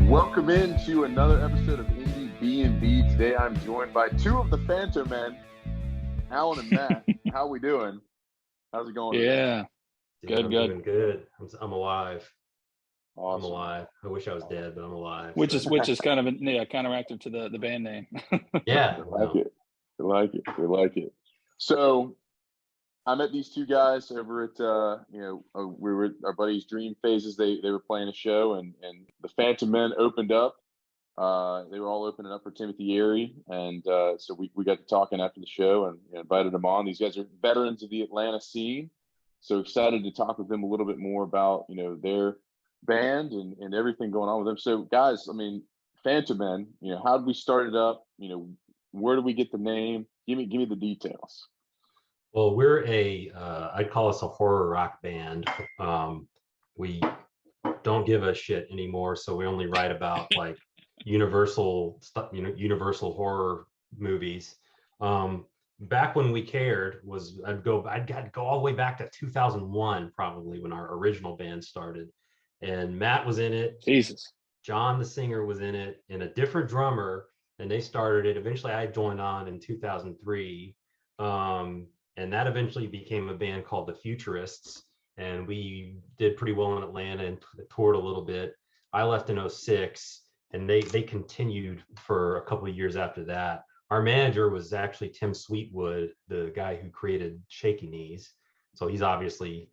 Welcome into another episode of Indie B&B. Today I'm joined by two of the Phantom Men, Alan and Matt. How we doing? How's it going today? Yeah, Dude, I'm good. doing good. I'm alive. Awesome. I'm alive. I wish I was dead, but I'm alive. Which so. is kind of counteractive to the band name. Yeah. I like it. I like it. So I met these two guys over at we were at our buddies Dream Phases. They were playing a show and the Phantom Men opened up. They were all opening up for Timothy Arie, and so we got to talking after the show and invited them on. These guys are veterans of the Atlanta scene, so excited to talk with them a little bit more about their band and everything going on with them. So guys, I mean, Phantom Men, how did we start it up? Where do we get the name? Give me the details. Well, we're I'd call us a horror rock band. We don't give a shit anymore, so we only write about like Universal stuff, Universal horror movies. Back when we cared I'd go all the way back to 2001, probably when our original band started, and Matt was in it. Jesus. John, the singer, was in it, and a different drummer, and they started it. Eventually, I joined on in 2003, and that eventually became a band called the Futurists, and we did pretty well in Atlanta and toured a little bit. I left in 2006, and they continued for a couple of years after that. Our manager was actually Tim Sweetwood, the guy who created Shaky Knees. So he's obviously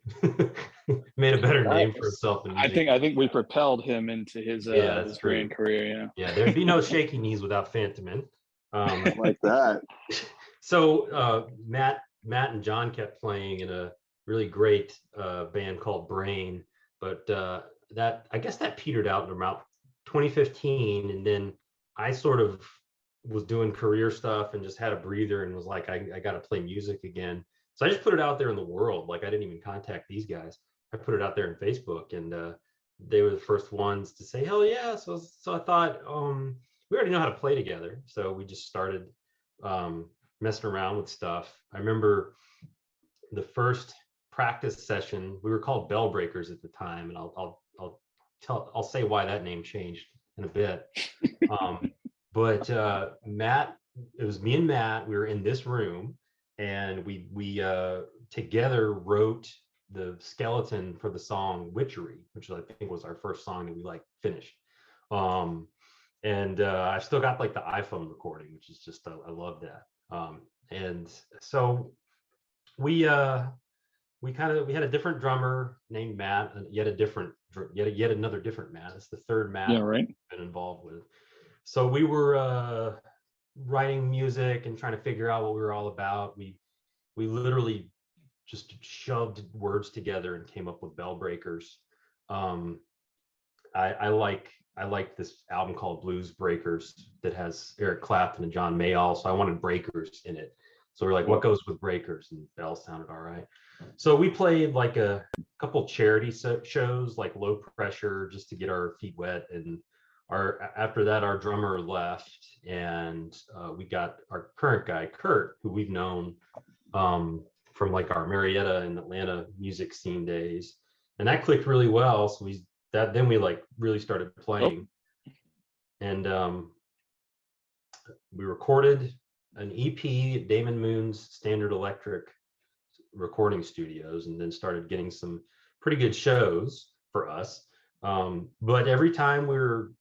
made a better name for himself. I think we propelled him into his band career. Yeah. Yeah, there'd be no Shaky Knees without Phantom Men. Like that. So Matt and John kept playing in a really great band called Brain, but I guess that petered out in about 2015, and then I sort of was doing career stuff and just had a breather and was like, I got to play music again. So I just put it out there in the world. Like, I didn't even contact these guys. I put it out there in Facebook, and they were the first ones to say, hell yeah. So I thought, we already know how to play together. So we just started messing around with stuff. I remember the first practice session, we were called Bell Breakers at the time, and I'll say why that name changed in a bit. But Matt, it was me and Matt. We were in this room, and we together wrote the skeleton for the song Witchery, which I think was our first song that we finished. And I've still got like the iPhone recording, which is just I love that. And so we had a different drummer named Matt, and yet another different Matt. It's the third Matt right. I've been involved with. So we were writing music and trying to figure out what we were all about. We literally just shoved words together and came up with Bell Breakers. I like this album called Blues Breakers that has Eric Clapton and John Mayall, so I wanted breakers in it. So we're like, what goes with breakers? And Bell sounded all right. So we played like a couple charity shows, like Low Pressure, just to get our feet wet. And after that, our drummer left, and we got our current guy, Kurt, who we've known from like our Marietta and Atlanta music scene days. And that clicked really well. So then we like really started playing. And we recorded an EP at Damon Moon's Standard Electric recording studios, and then started getting some pretty good shows for us. But every time we were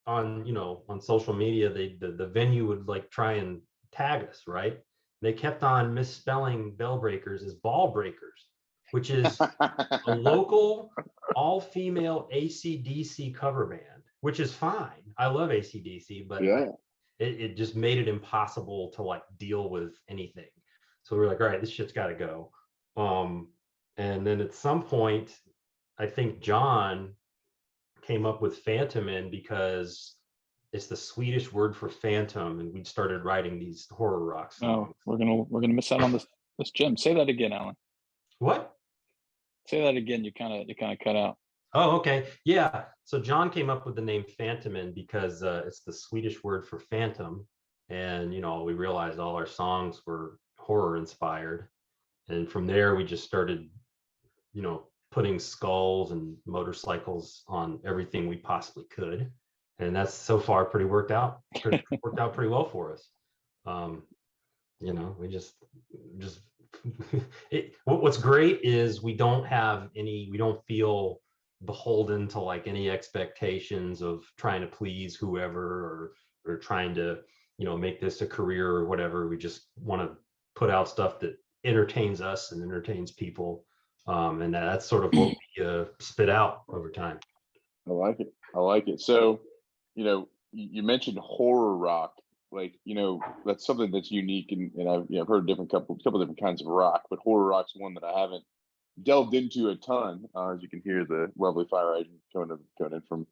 on social media, the venue would like try and tag us, right? They kept on misspelling Bell Breakers as Ball Breakers, which is a local all-female AC/DC cover band, which is fine. I love AC/DC, but it just made it impossible to like deal with anything. So we're like, all right, this shit's got to go. And then at some point, I think John came up with Phantom Men because it's the Swedish word for phantom, and we started writing these horror rock songs. Oh, we're gonna miss out on this Jim. Say that again, Alan. What? Say that again. You kind of cut out. Oh, okay. Yeah. So John came up with the name Phantom Men because it's the Swedish word for phantom, and we realized all our songs were horror inspired, and from there we just started, putting skulls and motorcycles on everything we possibly could. and that's so far worked out pretty well for us. We just what's great is we don't feel beholden to like any expectations of trying to please whoever or trying to make this a career or whatever. We just want to put out stuff that entertains us and entertains people, and that's sort of what we spit out over time. I like it. So you mentioned horror rock. Like, that's something that's unique, and I've heard couple different kinds of rock, but horror rock's one that I haven't delved into a ton. As you can hear, the lovely fire engine going in from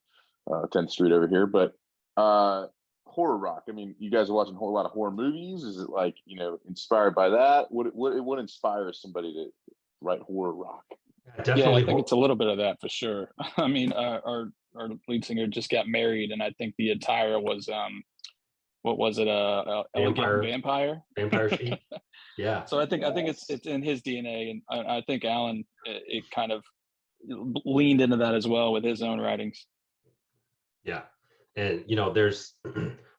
10th Street over here. But horror rock. I mean, you guys are watching a whole lot of horror movies. Is it like inspired by that? What inspires somebody to write horror rock? Definitely, yeah, I think it's a little bit of that for sure. I mean, our lead singer just got married, and I think the attire was what was it? Elegant vampire chic. Yeah. So I think it's in his DNA, and I think Alan it kind of leaned into that as well with his own writings. Yeah, and there's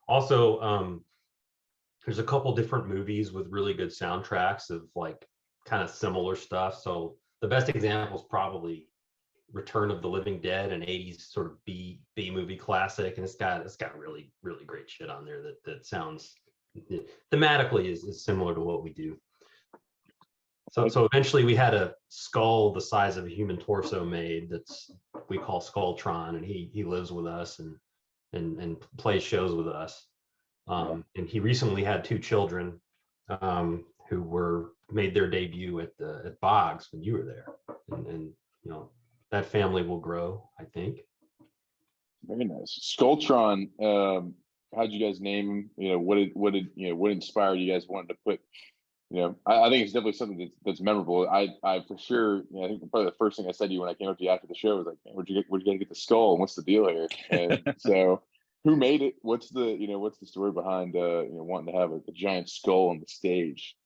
also there's a couple different movies with really good soundtracks of like kind of similar stuff. So the best example is probably Return of the Living Dead, an 80s sort of B movie classic, and it's got really really great shit on there that sounds thematically is similar to what we do. So eventually we had a skull the size of a human torso made we call Skulltron, and he lives with us and plays shows with us. And he recently had 2 children who made their debut at Boggs when you were there, and that family will grow, I think. Very nice. Skulltron, how'd you guys name him? What inspired you guys wanting to put, I think it's definitely something that's memorable. I for sure, I think probably the first thing I said to you when I came up to you after the show was like, man, where'd you get the skull, and what's the deal here? And so who made it? What's the story behind wanting to have a giant skull on the stage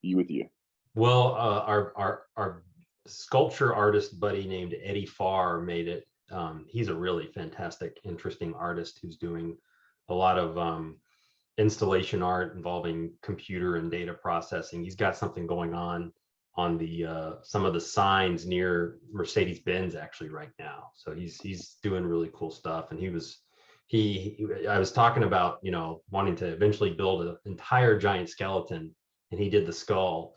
with you? Well, our sculpture artist buddy named Eddie Farr made it. He's a really fantastic, interesting artist who's doing a lot of installation art involving computer and data processing. He's got something going on the some of the signs near Mercedes-Benz actually right now. So he's doing really cool stuff. And I was talking about wanting to eventually build an entire giant skeleton, and he did the skull.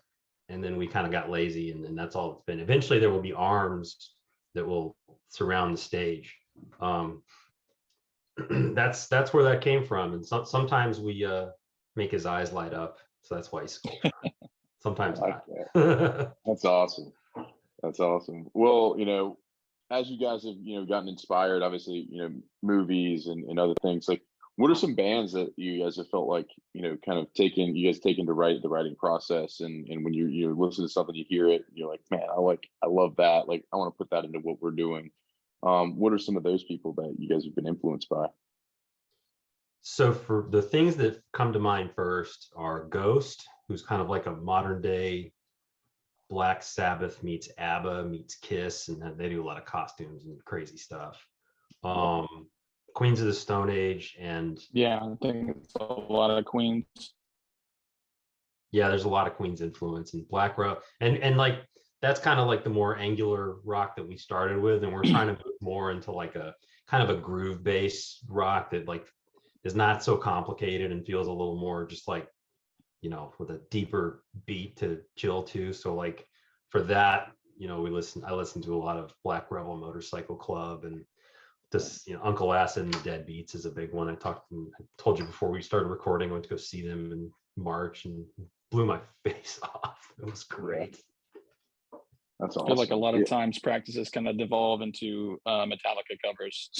And then we kind of got lazy, and that's all it's been. Eventually, there will be arms that will surround the stage. That's where that came from. And sometimes we make his eyes light up, so that's why he's Skulltron. Sometimes not. That's awesome. That's awesome. Well, as you guys have gotten inspired, obviously movies and other things, like what are some bands that you guys have felt like kind of taken to write the writing process, and when you listen to something, you hear it, you're like, man, I love that, like I want to put that into what we're doing. What are some of those people that you guys have been influenced by? So for the things that come to mind first are Ghost, who's kind of like a modern day Black Sabbath meets ABBA meets Kiss, and they do a lot of costumes and crazy stuff. Queens of the Stone Age, and yeah, I think it's a lot of Queens. Yeah, there's a lot of Queens influence, and Black Row, and like that's kind of like the more angular rock that we started with, and we're trying to move more into like a kind of a groove based rock that like is not so complicated and feels a little more just like with a deeper beat to chill to. So like for that, I listen to a lot of Black Rebel Motorcycle Club, and this Uncle Acid and the Deadbeats is a big one. I told you before we started recording, I went to go see them in March and blew my face off. It was great. That's awesome. I feel like a lot of times practices kind of devolve into Metallica covers.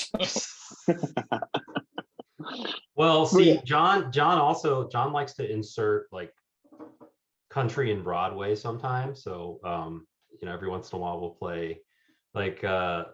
Well, see, John likes to insert like country and Broadway sometimes. So every once in a while we'll play like the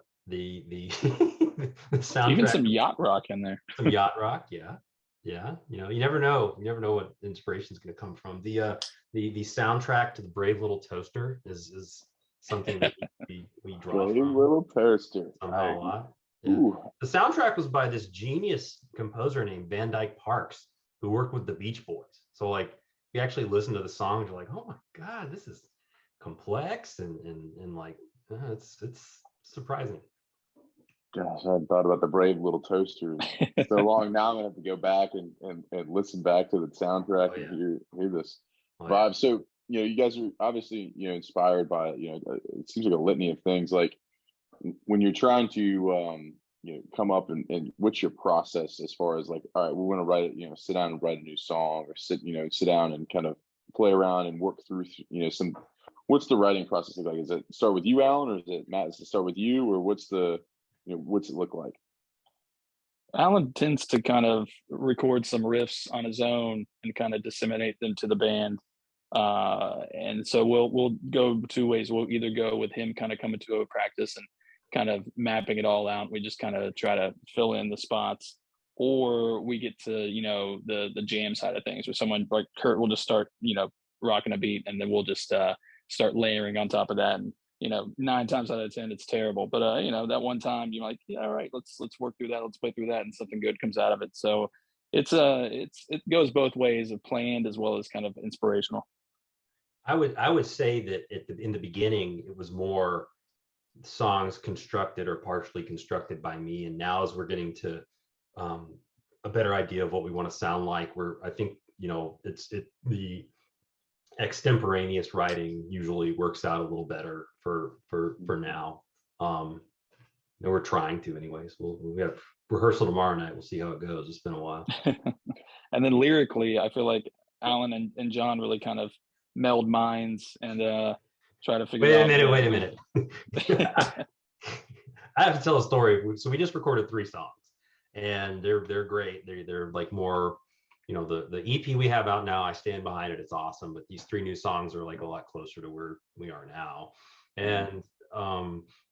soundtrack. Even some yacht rock in there. Some yacht rock, yeah. You never know what inspiration is going to come from. The soundtrack to the Brave Little Toaster is something that we draw Brave from. Little Toaster Somehow a lot. Yeah. Ooh. The soundtrack was by this genius composer named Van Dyke Parks, who worked with the Beach Boys. So like, you actually listen to the songs, you're like, oh my God, this is complex and like, it's surprising. Gosh, I hadn't thought about the Brave Little Toaster in so long. Now I'm gonna have to go back and listen back to the soundtrack and hear this vibe. So, you guys are obviously, inspired by, it seems like a litany of things. Like when you're trying to, come up and what's your process as far as like, all right, we want to write it, sit down and write a new song, or sit down and kind of play around and work through, what's the writing process look like? Is it start with you, Alan, or is it Matt? Does it start with you, or what's it look like? Alan tends to kind of record some riffs on his own and kind of disseminate them to the band. And so we'll go two ways. We'll either go with him kind of coming to a practice and kind of mapping it all out. We just kind of try to fill in the spots, or we get to, the jam side of things, where someone like Kurt will just start, rocking a beat, and then we'll just start layering on top of that. And 9 times out of 10 it's terrible, but that one time you're like, yeah, all right, let's work through that, let's play through that, and something good comes out of it. So it goes both ways, of planned as well as kind of inspirational. I would say that in the beginning it was more songs constructed or partially constructed by me, and now as we're getting to a better idea of what we want to sound like, I think the extemporaneous writing usually works out a little better for now. And we're trying to, anyways. We have rehearsal tomorrow night. We'll see how it goes. It's been a while. And then lyrically, I feel like Alan and John really kind of meld minds and try to figure out. Wait a minute. I have to tell a story. So we just recorded 3 songs, and they're great. They're like more, the EP we have out now, I stand behind it. It's awesome. But these 3 new songs are like a lot closer to where we are now. And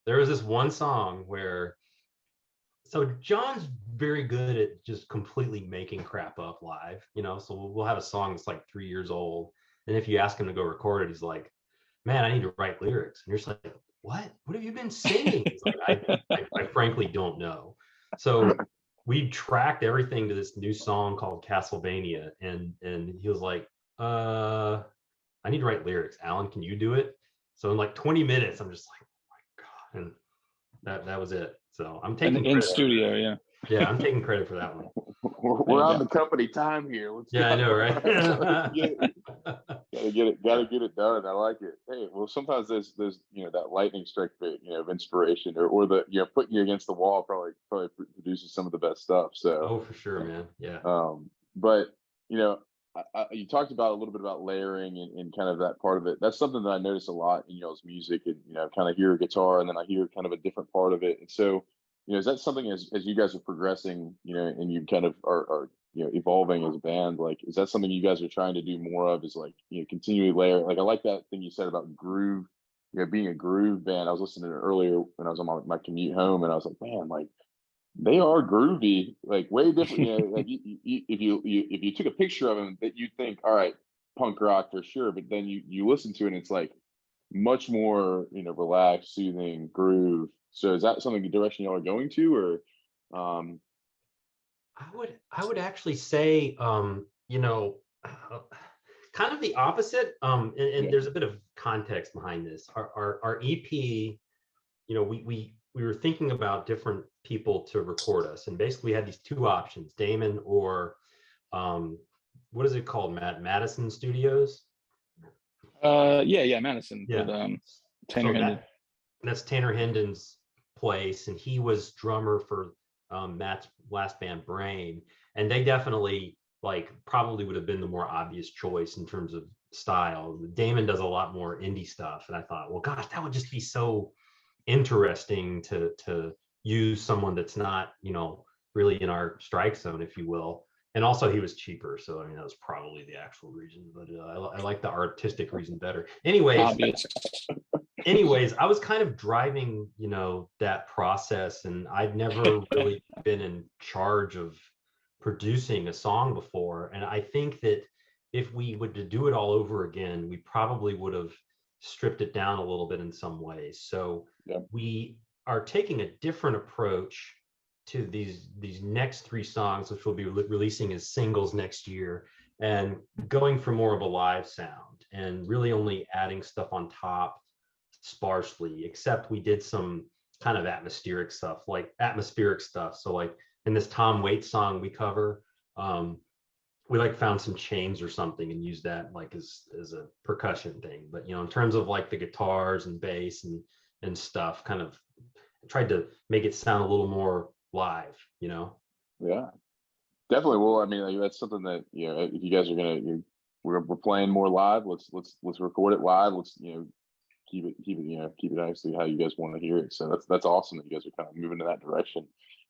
there was this one song where, so John's very good at just completely making crap up live, so we'll have a song that's like 3 years old. And if you ask him to go record it, he's like, man, I need to write lyrics. And you're just like, what have you been singing? He's like, I frankly don't know. So we tracked everything to this new song called Castlevania, and he was like, I need to write lyrics. Alan, can you do it? So in like 20 minutes, I'm just like, oh my God. And that was it. So I'm taking in studio, yeah, I'm taking credit for that one. We're on the company time here. I know, right? Gotta get it done. I like it. Hey, well, sometimes there's that lightning strike bit, of inspiration, or the putting you against the wall probably produces some of the best stuff. So for sure, man. Yeah. But you talked about a little bit about layering and kind of that part of it. That's something that I notice a lot in y'all's music, and kind of hear a guitar and then I hear kind of a different part of it. And so, is that something as you guys are progressing, and you kind of are evolving as a band, like, is that something you guys are trying to do more of, is like, continually layer? Like, I like that thing you said about groove, being a groove band. I was listening to it earlier when I was on my commute home, and I was like, man, like, they are groovy, like way different. Like if you took a picture of them, that you'd think, all right, punk rock for sure, but then you listen to it and it's like much more, relaxed, soothing groove. So is that something, the direction y'all are going to, or? I would actually say, kind of the opposite. And there's a bit of context behind this. Our EP, we were thinking about different people to record us, and basically we had these 2 options: Damon or what is it called, Matt? Madison Studios. Madison. Yeah. With, Tanner Hendon. That's Tanner Hendon's place, and he was drummer for Matt's last band, Brain, and they definitely probably would have been the more obvious choice in terms of style. Damon does a lot more indie stuff, and I thought, well, gosh, that would just be so interesting to use someone that's not, really in our strike zone, if you will. And also he was cheaper, so I mean, that was probably the actual reason, but I like the artistic reason better. Anyways, I was kind of driving, that process, and I'd never really been in charge of producing a song before. And I think that if we would to do it all over again, we probably would have stripped it down a little bit in some ways. So we are taking a different approach to these next 3 songs, which we'll be releasing as singles next year, and going for more of a live sound and really only adding stuff on top sparsely, except we did some kind of atmospheric stuff. So like in this Tom Waits song we cover, we like found some chains or something and used that like as a percussion thing. But in terms of like the guitars and bass and stuff, kind of tried to make it sound a little more live. Yeah, definitely. Well, I mean, like, that's something that if you guys are we're playing more live. Let's record it live. Let's keep it actually how you guys want to hear it. So that's awesome that you guys are kind of moving in that direction.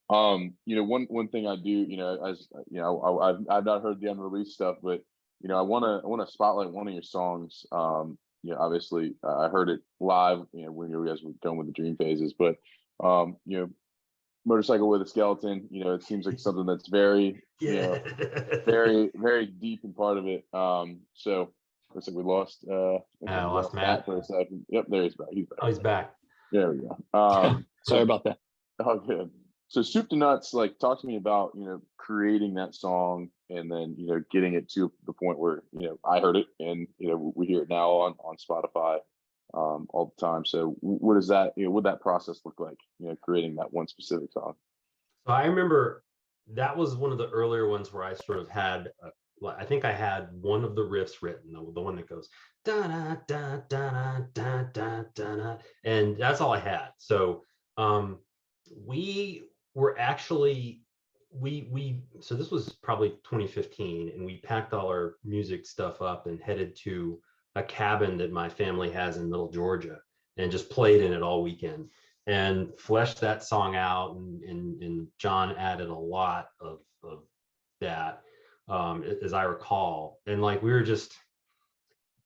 One thing I do, as I've not heard the unreleased stuff, but I want to spotlight one of your songs. Obviously I heard it live, when you guys were going with the Dream Phases, but Motorcycle with a Skeleton, it seems like something that's very, very, very deep in part of it. So looks like we lost lost Matt for a second. Yep, there he's back. He's back. Oh, he's back. There we go. Sorry about that. Oh, good. So Soup to Nuts, like, talk to me about, creating that song and then, getting it to the point where, I heard it and, we hear it now on Spotify all the time. So what is that, what that process look like, creating that one specific song? So I remember that was one of the earlier ones where I sort of had, I think I had one of the riffs written, the one that goes, da da da da da da da, and that's all I had. So we were actually, so this was probably 2015, and we packed all our music stuff up and headed to a cabin that my family has in Middle Georgia and just played in it all weekend and fleshed that song out. And John added a lot of that, as I recall. And like, we were just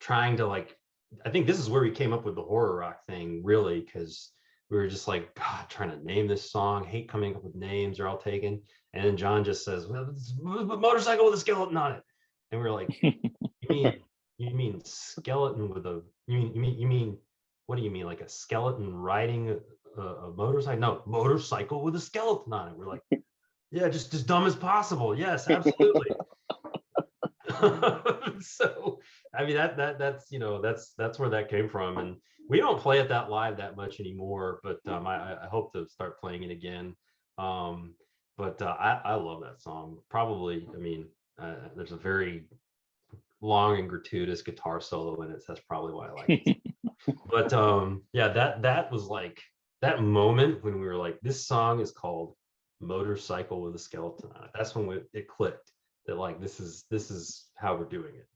trying to I think this is where we came up with the horror rock thing, really, because we were just like, God, trying to name this song, hate coming up with names, they're all taken. And then John just says, well, it's Motorcycle with a Skeleton on it. And we're like, you mean skeleton with a, you mean, what do you mean? Like a skeleton riding a motorcycle? No, motorcycle with a skeleton on it. We're like, yeah, just dumb as possible. Yes, absolutely. So, I mean, that's where that came from. And we don't play it that live that much anymore, but I hope to start playing it again. But I love that song. Probably, I mean, there's a very long and gratuitous guitar solo in it, so that's probably why I like it. But yeah, that was like that moment when we were like, this song is called Motorcycle with a Skeleton on it. That's when it clicked that like this is how we're doing it.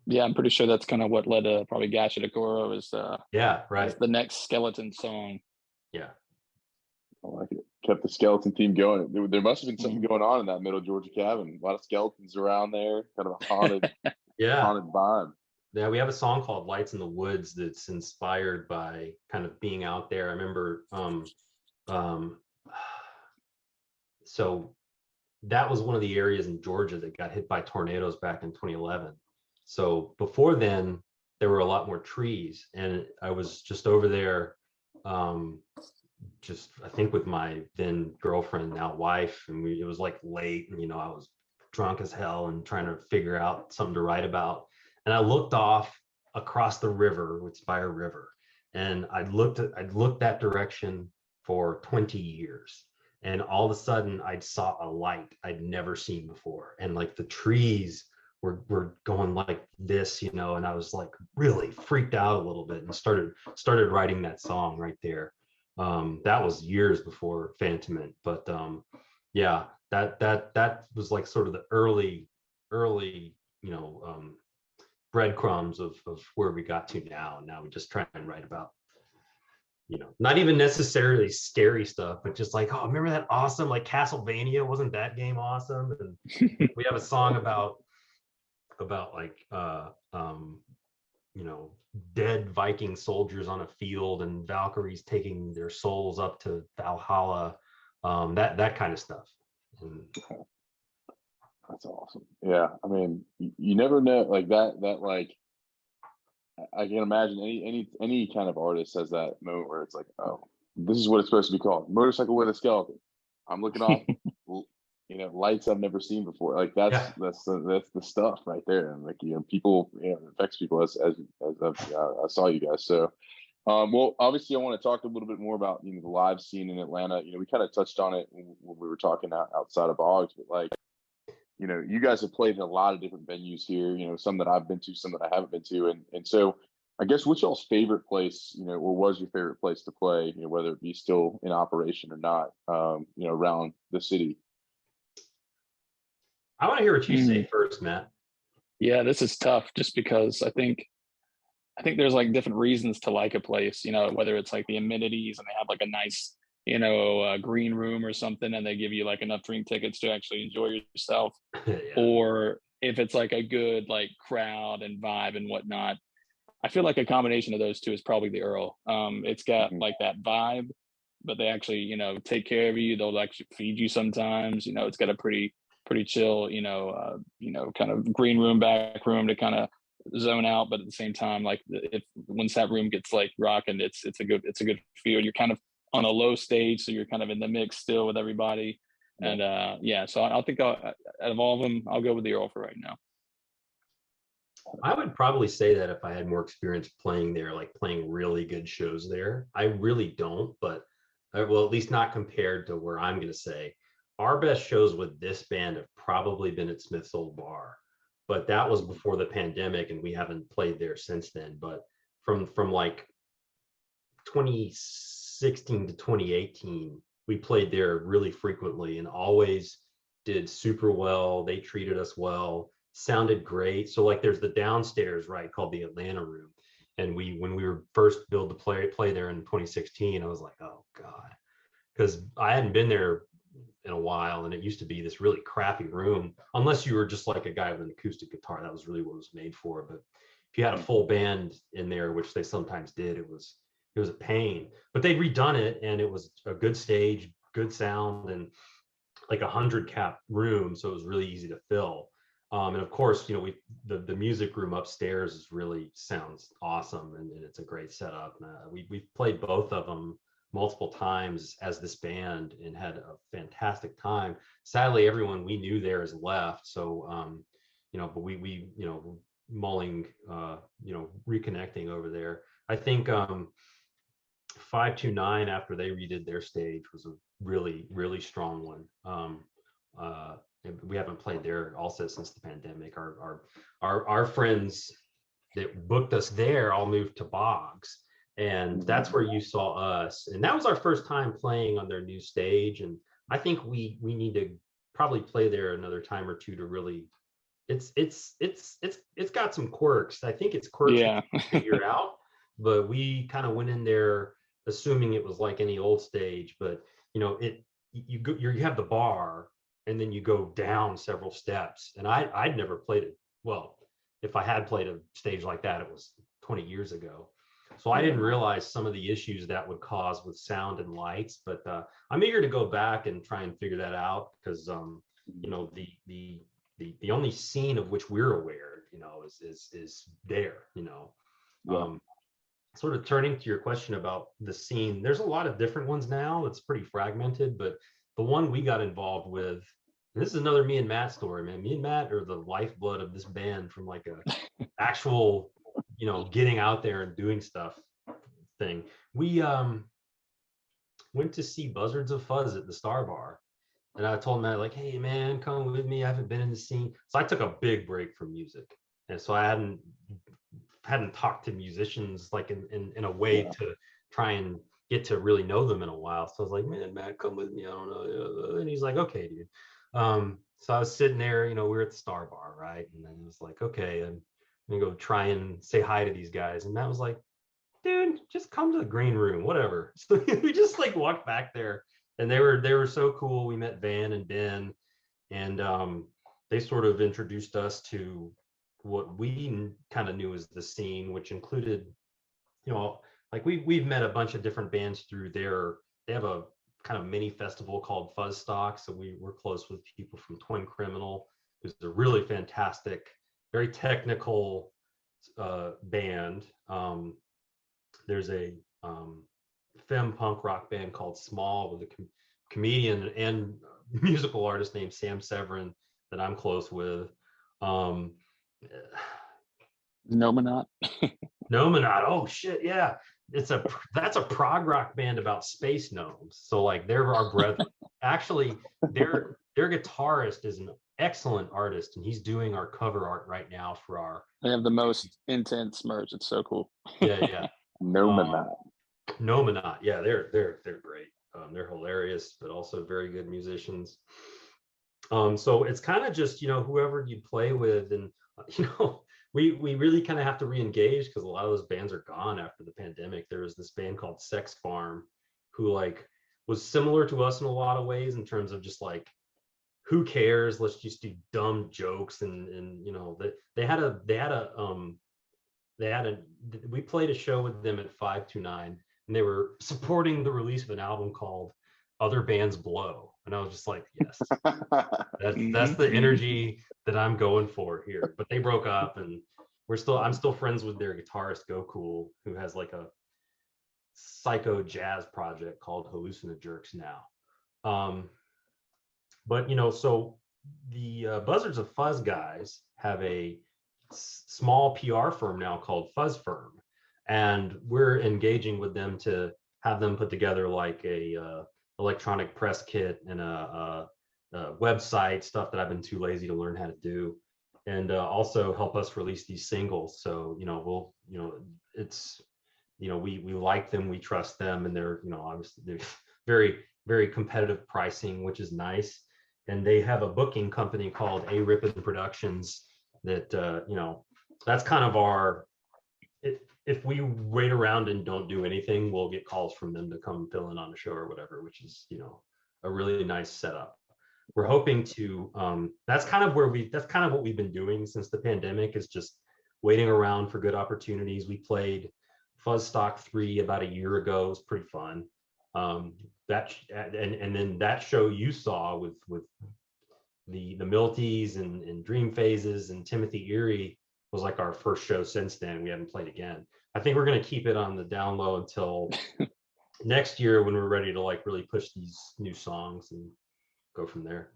Yeah, I'm pretty sure that's kind of what led to probably Gacha de Goro is yeah, right, is the next skeleton song. Yeah, I like it. Kept the skeleton theme going. There must have been something going on in that Middle Georgia cabin. A lot of skeletons around there, kind of a haunted, haunted vibe. Yeah, we have a song called Lights in the Woods that's inspired by kind of being out there. I remember, so that was one of the areas in Georgia that got hit by tornadoes back in 2011. So before then, there were a lot more trees, and I was just over there, just I think with my then girlfriend, now wife, and it was like late, and I was drunk as hell and trying to figure out something to write about. And I looked off across the river, it's Fire River, and I'd looked that direction for 20 years. And all of a sudden I saw a light I'd never seen before. And like the trees were going like this, and I was like really freaked out a little bit and started writing that song right there. That was years before Phantament, but yeah, that was like sort of the early breadcrumbs of where we got to now. Now we just try and write about, not even necessarily scary stuff, but just like, oh, remember that awesome, like Castlevania, wasn't that game awesome? And we have a song about like dead Viking soldiers on a field and Valkyries taking their souls up to Valhalla, that kind of stuff. And that's awesome. Yeah, I mean, you never know, like that like, I can imagine any kind of artist has that moment where it's like, oh, this is what it's supposed to be called, Motorcycle with a Skeleton. I'm looking off, lights I've never seen before. Like that's Yeah. that's the stuff right there. And like people, it affects people as I saw you guys. So, well, obviously, I want to talk a little bit more about the live scene in Atlanta. We kind of touched on it when we were talking outside of Boggs, but like, you guys have played in a lot of different venues here. Some that I've been to, some that I haven't been to, and so I guess what's y'all's favorite place, or was your favorite place to play, whether it be still in operation or not, around the city? I want to hear what you say first, Matt. Yeah, this is tough just because I think there's like different reasons to like a place, whether it's like the amenities and they have like a nice, green room or something, and they give you like enough drink tickets to actually enjoy yourself, Yeah. or if it's like a good like crowd and vibe and whatnot. I feel like a combination of those two is probably the Earl. It's got like that vibe, but they actually, take care of you. They'll actually feed you sometimes. It's got a pretty chill, kind of green room, back room to kind of zone out. But at the same time, like if once that room gets like rocking, it's a good feel. You're kind of on a low stage, so you're kind of in the mix still with everybody. And so I think out of all of them, I'll go with the Earl for right now. I would probably say that if I had more experience playing there, like playing really good shows there. I really don't, but well, at least not compared to where I'm going to say our best shows with this band have probably been at Smith's Old Bar, but that was before the pandemic and we haven't played there since then. But from like 2016 to 2018, we played there really frequently and always did super well. They treated us well, sounded great. So like there's the downstairs, right, called the Atlanta Room. And when we were first billed to play there in 2016, I was like, oh God, because I hadn't been there in a while, and it used to be this really crappy room, unless you were just like a guy with an acoustic guitar. That was really what it was made for. But if you had a full band in there, which they sometimes did, it was a pain. But they'd redone it, and it was a good stage, good sound, and like 100 cap room, so it was really easy to fill. And of course, the music room upstairs really sounds awesome, and it's a great setup. We've played both of them multiple times as this band and had a fantastic time. Sadly, everyone we knew there has left, so but we mulling, reconnecting over there. I think 529, after they redid their stage, was a really, really strong one. We haven't played there also since the pandemic. Our friends that booked us there all moved to Boggs, and that's where you saw us. And that was our first time playing on their new stage. And I think we need to probably play there another time or two to really. It's got some quirks. I think it's quirks to figure out, but we kind of went in there assuming it was like any old stage. But you have the bar, and then you go down several steps. And I'd never played it. Well, if I had played a stage like that, it was 20 years ago. So I didn't realize some of the issues that would cause with sound and lights. But I'm eager to go back and try and figure that out, because the only scene of which we're aware, is there. Sort of turning to your question about the scene, there's a lot of different ones now. It's pretty fragmented, but the one we got involved with, and this is another me and Matt story, man. Me and Matt are the lifeblood of this band, from like a actual, getting out there and doing stuff thing. We went to see Buzzards of Fuzz at the Star Bar, and I told Matt, like, hey man, come with me. I haven't been in the scene. So I took a big break from music, and so I hadn't talked to musicians like in a way to try and get to really know them in a while. So I was like, man, Matt, come with me. I don't know. And he's like, okay, dude. So I was sitting there, we were at the Star Bar, right? And then it was like, okay, I'm gonna go try and say hi to these guys. And Matt was like, dude, just come to the green room, whatever. So we just like walked back there, and they were so cool. We met Van and Ben, and they sort of introduced us to what we kind of knew as the scene, which included, like we've met a bunch of different bands through there. They have a kind of mini festival called Fuzzstock, so we're close with people from Twin Criminal, who's a really fantastic, very technical band. There's a femme punk rock band called Small with a comedian and musical artist named Sam Severin that I'm close with. Nominat. Nominat. Oh shit, yeah. That's a prog rock band about space gnomes. So like they're our brethren. Actually, their guitarist is an excellent artist, and he's doing our cover art right now for our. They have the most intense merch. It's so cool. Yeah. Nominat. Nominat. Yeah, they're great. They're hilarious, but also very good musicians. So it's kind of just, whoever you play with, and we really kind of have to re-engage because a lot of those bands are gone after the pandemic. There was this band called Sex Farm who like was similar to us in a lot of ways in terms of just like, who cares? Let's just do dumb jokes. And we played a show with them at 529, and they were supporting the release of an album called Other Bands Blow. And I was just like, yes, that's the energy that I'm going for here. But they broke up, and I'm still friends with their guitarist Go Cool, who has like a psycho jazz project called Hallucinojerks now. But so the Buzzards of Fuzz guys have a small PR firm now called Fuzz Firm, and we're engaging with them to have them put together like a electronic press kit and a website, stuff that I've been too lazy to learn how to do, and also help us release these singles. So it's we like them, we trust them, and they're obviously they're very, very competitive pricing, which is nice. And they have a booking company called A Rippin Productions that that's kind of our, if we wait around and don't do anything, we'll get calls from them to come fill in on a show or whatever, which is a really nice setup. We're hoping to that's kind of what we've been doing since the pandemic, is just waiting around for good opportunities. We played Fuzzstock 3 about a year ago. It was pretty fun. And then that show you saw with the Milties and Dream Phases and Timothy Erie was like our first show since then. We haven't played again. I think we're going to keep it on the down low until next year when we're ready to like really push these new songs and go from there.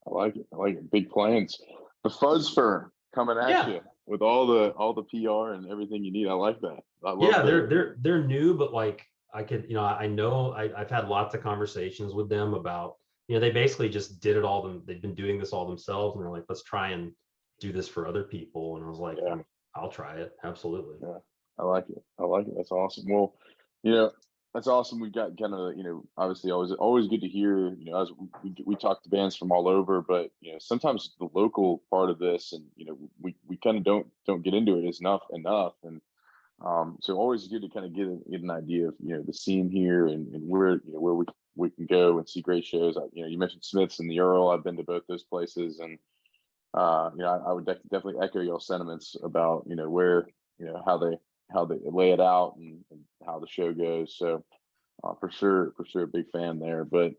I like it. Big plans. The Fuzz Firm coming at you with all the PR and everything you need. I like that. I love they're new, but like I could, I've had lots of conversations with them about, they basically just did it all. They've been doing this all themselves, and they're like, let's try and do this for other people. And I was like, I'll try it. Absolutely. Yeah, I like it. That's awesome. Well, that's awesome. We've got kind of, obviously always good to hear, as we talk to bands from all over, but, sometimes the local part of this, and, we kind of don't get into it as enough. And, so always good to kind of get an idea of, the scene here and where, where we can go and see great shows. You mentioned Smith's and the Earl. I've been to both those places, and, I would definitely echo your sentiments about, where, how they lay it out and how the show goes. So for sure, a big fan there. But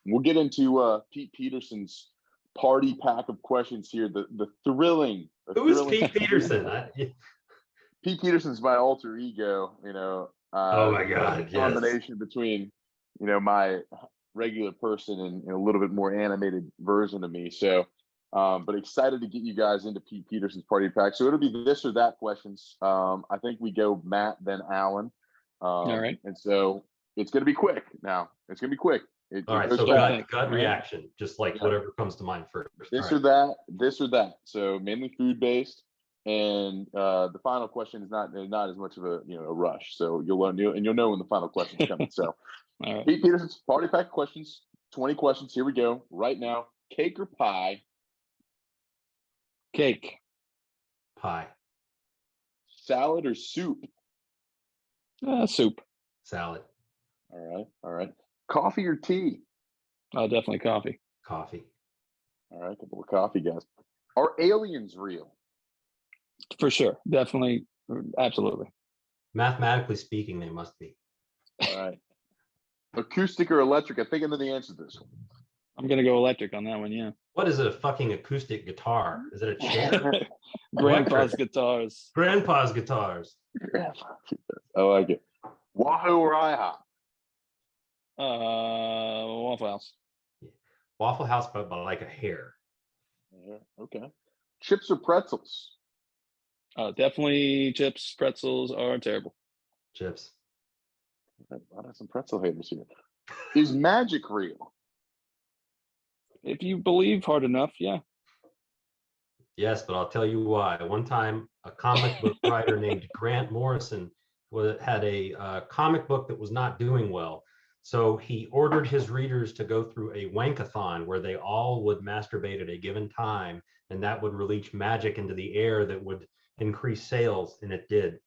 we'll get into Pete Peterson's party pack of questions here. The thrilling. Who is Pete Peterson? Pete Peterson's my alter ego. Oh my God! Combination between my regular person and a little bit more animated version of me. So. But excited to get you guys into Pete Peterson's party pack. So it'll be this or that questions. I think we go Matt, then Alan. All right. And so it's going to be quick now. It's going to be quick. All right. So gut reaction, just like whatever comes to mind first. This or that. So mainly food based. And the final question is not as much of a rush. So you'll know when the final question is coming. So all right. Pete Peterson's party pack questions, 20 questions. Here we go. Right now, cake or pie? Cake. Pie. Salad or soup? Soup. Salad. All right. Coffee or tea? Definitely coffee. Coffee. All right, couple of coffee guys. Are aliens real? For sure. Definitely. Absolutely. Mathematically speaking, they must be. All right. Acoustic or electric? I think I know the answer to this one. I'm going to go electric on that one, yeah. What is it, a fucking acoustic guitar? Is it a chair? Grandpa's guitars. Grandpa's guitars. I like it. Wahoo or IHOP? Waffle House. Waffle House, but like a hair. Yeah, okay. Chips or pretzels? Definitely chips. Pretzels are terrible. Chips. I have some pretzel haters here. Is magic real? If you believe hard enough, yeah. Yes, but I'll tell you why. One time, a comic book writer named Grant Morrison had a comic book that was not doing well. So he ordered his readers to go through a wankathon where they all would masturbate at a given time, and that would release magic into the air that would increase sales, and it did.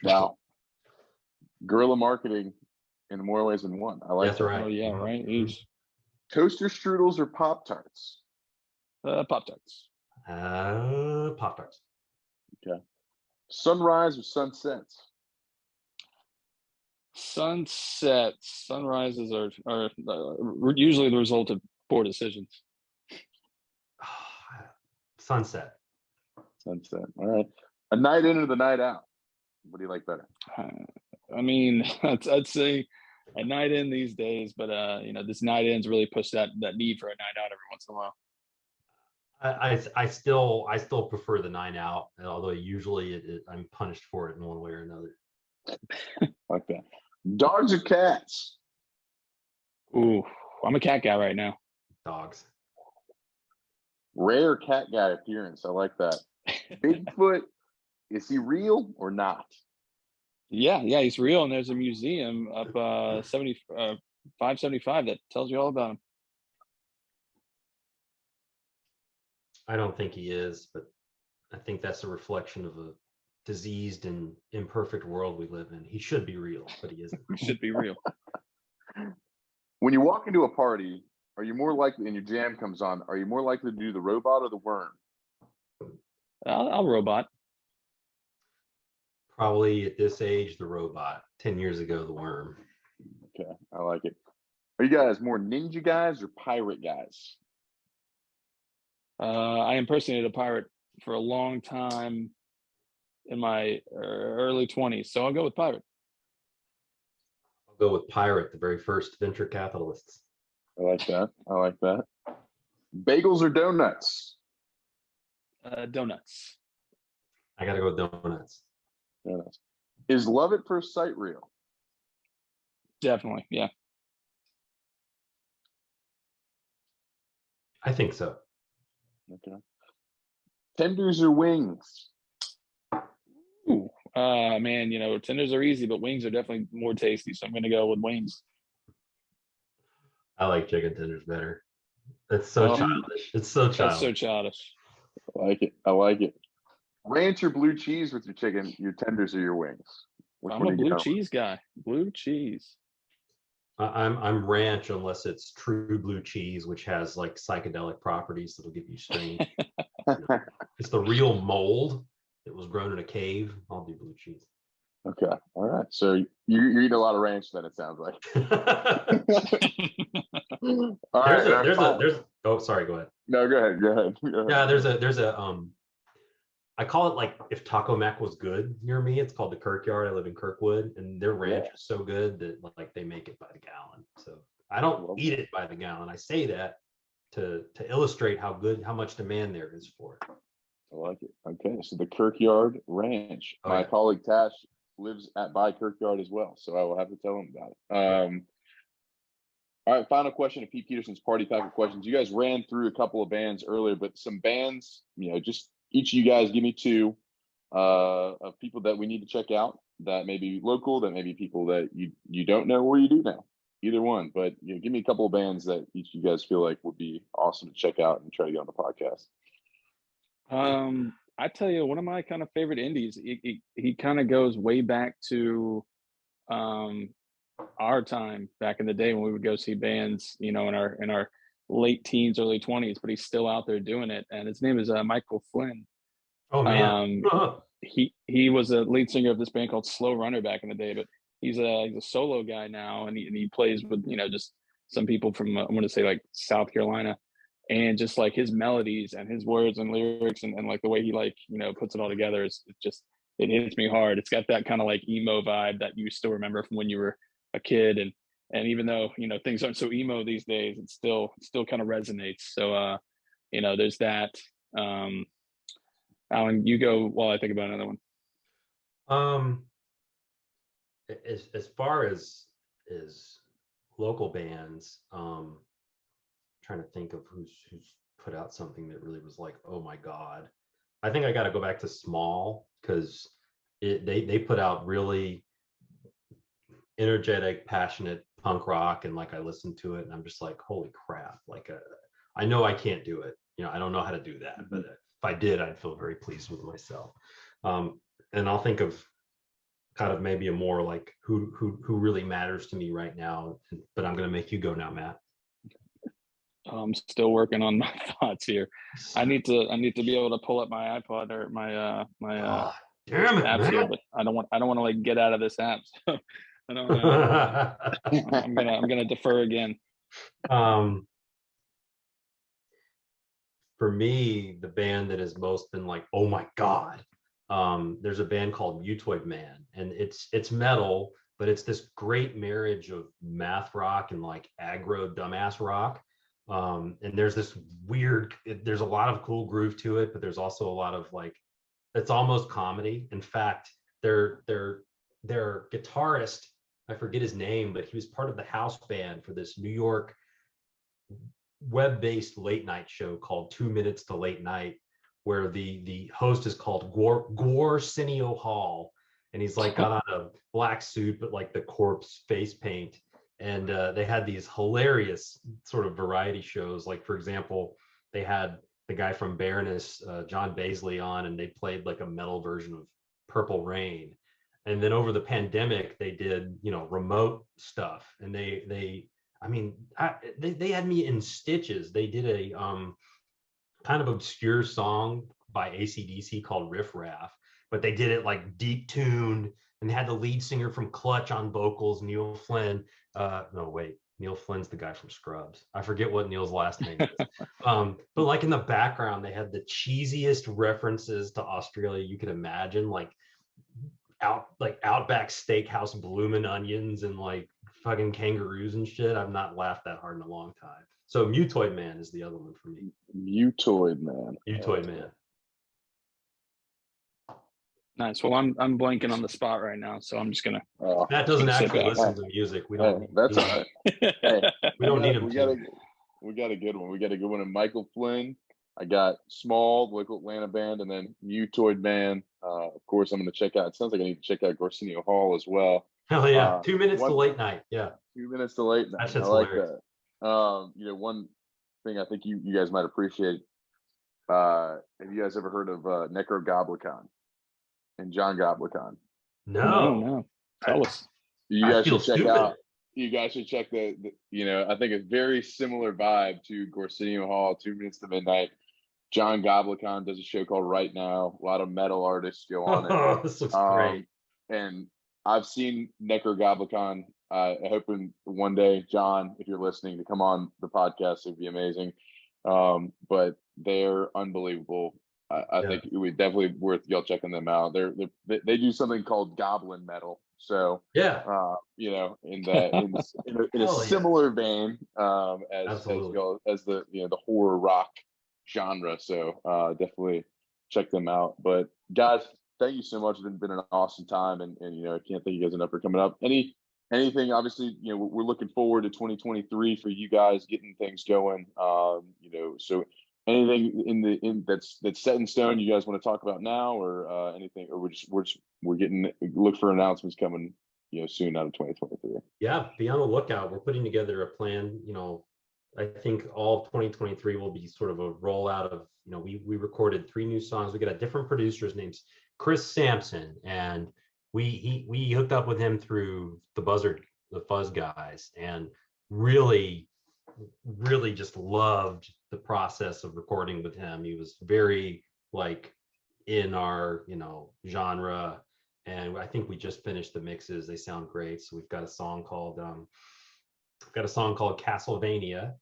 Wow. Guerrilla marketing in more ways than one. I like That's that. right. Oh yeah, right. Toaster strudels or Pop Tarts? Pop Tarts. Pop-Tarts. Okay. Sunrise or sunsets? Sunsets. Sunrises are usually the result of poor decisions. Sunset. Sunset. All right. A night in or the night out? What do you like better? I mean, I'd say a night in these days, but this night in's really pushed that need for a night out every once in a while. I still prefer the 9 out, although usually I'm punished for it in one way or another. Like that. Dogs or cats? Ooh, I'm a cat guy right now. Dogs. Rare cat guy appearance. I like that. Bigfoot, is he real or not? Yeah, he's real, and there's a museum up 575 that tells you all about him. I don't think he is, but I think that's a reflection of a diseased and imperfect world we live in. He should be real, but he isn't. He should be real. When you walk into a party, are you more likely, and your jam comes on, are you more likely to do the robot or the worm? I'll robot. Probably at this age, the robot. 10 years ago, the worm. Okay, I like it. Are you guys more ninja guys or pirate guys? I impersonated a pirate for a long time in my early 20s, so I'll go with pirate. I'll go with pirate, the very first venture capitalists. I like that. I like that. Bagels or donuts? Donuts. I got to go with donuts. Donuts. Is love at first sight real? Definitely, yeah. I think so. Okay. Tenders or wings? Ooh, man, tenders are easy, but wings are definitely more tasty, so I'm going to go with wings. I like chicken tenders better. It's so childish. It's so childish. That's so childish. I like it. I like it. Ranch or blue cheese with your chicken, your tenders or your wings? I'm a blue cheese guy. Blue cheese. I'm ranch unless it's true blue cheese, which has like psychedelic properties that'll give you strange. It's the real mold that was grown in a cave. I'll do blue cheese. Okay. All right. So you eat a lot of ranch then, it sounds like. All right. Oh, sorry, go ahead. No, go ahead. Yeah, there's a I call it like if Taco Mac was good near me, it's called the Kirkyard. I live in Kirkwood, and their ranch is so good that like they make it by the gallon. So I don't eat it by the gallon. I say that to illustrate how much demand there is for it. I like it. Okay, so the Kirkyard Ranch. Oh, My yeah. colleague Tash lives by Kirkyard as well, so I will have to tell him about it. All right, final question of Pete Peterson's Party Pack of Questions. You guys ran through a couple of bands earlier, but some bands, just each of you guys give me two of people that we need to check out that may be local, that may be people that you don't know or you do know. Either one, but give me a couple of bands that each of you guys feel like would be awesome to check out and try to get on the podcast. I tell you, one of my kind of favorite indies, he kind of goes way back to our time back in the day when we would go see bands, in our late teens, early 20s, but he's still out there doing it. And his name is Michael Flynn. Oh man. He was a lead singer of this band called Slow Runner back in the day, but he's a solo guy now, and he plays with just some people from I want to say like South Carolina, and just like his melodies and his words and lyrics and like the way he puts it all together is just, it hits me hard. It's got that kind of like emo vibe that you still remember from when you were a kid, and And even though, things aren't so emo these days, it still kind of resonates. So, there's that. Alan, you go while I think about another one. As far as local bands, trying to think of who's put out something that really was like, oh my God. I think I got to go back to Small, because they put out really energetic, passionate punk rock, and like I listened to it and I'm just like, holy crap, like I know I can't do it, I don't know how to do that, but if I did, I'd feel very pleased with myself. And I'll think of kind of maybe a more like who really matters to me right now, but I'm going to make you go now, Matt. I'm still working on my thoughts here. I need to be able to pull up my iPod or my damn it, apps man. here, but I don't want to like get out of this app. So I don't I'm gonna defer again. For me, the band that has most been like, oh my God, there's a band called Mutoid Man, and it's metal, but it's this great marriage of math rock and like aggro dumbass rock. And there's this there's a lot of cool groove to it, but there's also a lot of like, it's almost comedy. In fact, their guitarist, I forget his name, but he was part of the house band for this New York web-based late night show called 2 Minutes to Late Night, where the host is called Arsenio Hall, and he's like got on a black suit but like the corpse face paint, and they had these hilarious sort of variety shows. Like, for example, they had the guy from Baroness, John Baisley, on, and they played like a metal version of Purple Rain. And then over the pandemic, they did remote stuff, and they had me in stitches. They did a kind of obscure song by AC/DC called Riff Raff, but they did it like deep tuned, and had the lead singer from Clutch on vocals, Neil Flynn. No, wait, Neil Flynn's the guy from Scrubs. I forget what Neil's last name is. But like in the background, they had the cheesiest references to Australia you could imagine, like Outback Steakhouse bloomin' onions and like fucking kangaroos and shit. I've not laughed that hard in a long time. So Mutoid Man is the other one for me. Mutoid Man. Mutoid Man. Nice. Well, I'm blanking on the spot right now, so I'm just gonna. That doesn't actually listen to music. We don't. That's all right. Hey, we don't need him. We got a good one. We got a good one in Michael Flynn. I got Small, local Atlanta band, and then Mutoid Man. Of course, I'm going to check out. It sounds like I need to check out Arsenio Hall as well. Hell yeah! 2 minutes to late night. Yeah. 2 minutes to late night. I like hilarious. That. One thing I think you guys might appreciate. Have you guys ever heard of Necrogoblikon and John Goblikon? No. Tell us. You guys should check out. You guys should check the I think a very similar vibe to Arsenio Hall, 2 minutes to midnight. John Goblikon does a show called Right Now. A lot of metal artists go on it. Oh, this looks great. And I've seen Necrogoblikon. I hope one day, John, if you're listening, to come on the podcast, it'd be amazing. But they're unbelievable. I think it would definitely worth y'all checking them out. They do something called goblin metal. So yeah, in a similar vein as the the horror rock genre. So definitely check them out. But guys, thank you so much. It's been an awesome time, and I can't thank you guys enough for coming up. Anything, obviously, we're looking forward to 2023 for you guys getting things going. So anything that's set in stone you guys want to talk about now, or anything, or we're getting look for announcements coming soon out of 2023. Yeah, be on the lookout. We're putting together a plan. I think all of 2023 will be sort of a rollout of we recorded 3 new songs. We got a different producer's name's Chris Sampson, and we hooked up with him through the Fuzz guys, and really just loved the process of recording with him. He was very like in our genre, and I think we just finished the mixes. They sound great. So we've got a song called Castlevania.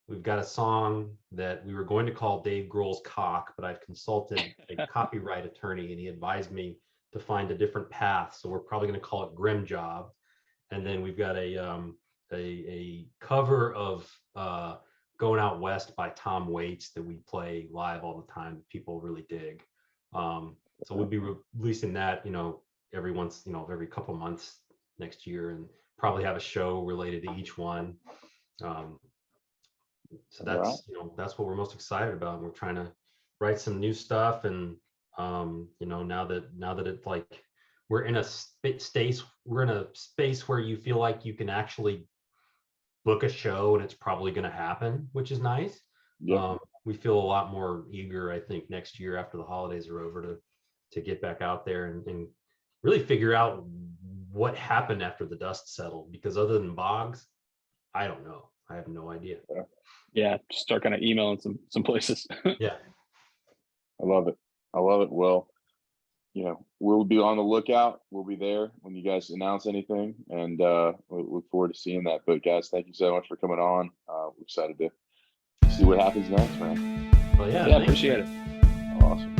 We've got a song that we were going to call Dave Grohl's Cock, but I've consulted a copyright attorney, and he advised me to find a different path. So we're probably going to call it Grim Job. And then we've got a a cover of Going Out West by Tom Waits that we play live all the time that people really dig. So we'll be releasing that, every couple months next year, and probably have a show related to each one. So that's that's what we're most excited about. We're trying to write some new stuff, and now that it's like we're in a space where you feel like you can actually book a show and it's probably going to happen, which is nice. Yeah. We feel a lot more eager, I think, next year after the holidays are over to get back out there and really figure out what happened after the dust settled, because other than Boggs, I don't know. I have no idea. Yeah, start kind of emailing some places. Yeah. I love it. Well, we'll be on the lookout. We'll be there when you guys announce anything, and we look forward to seeing that. But guys, thank you so much for coming on. We're excited to see what happens next, man. Well, yeah, Yeah, appreciate it. Awesome.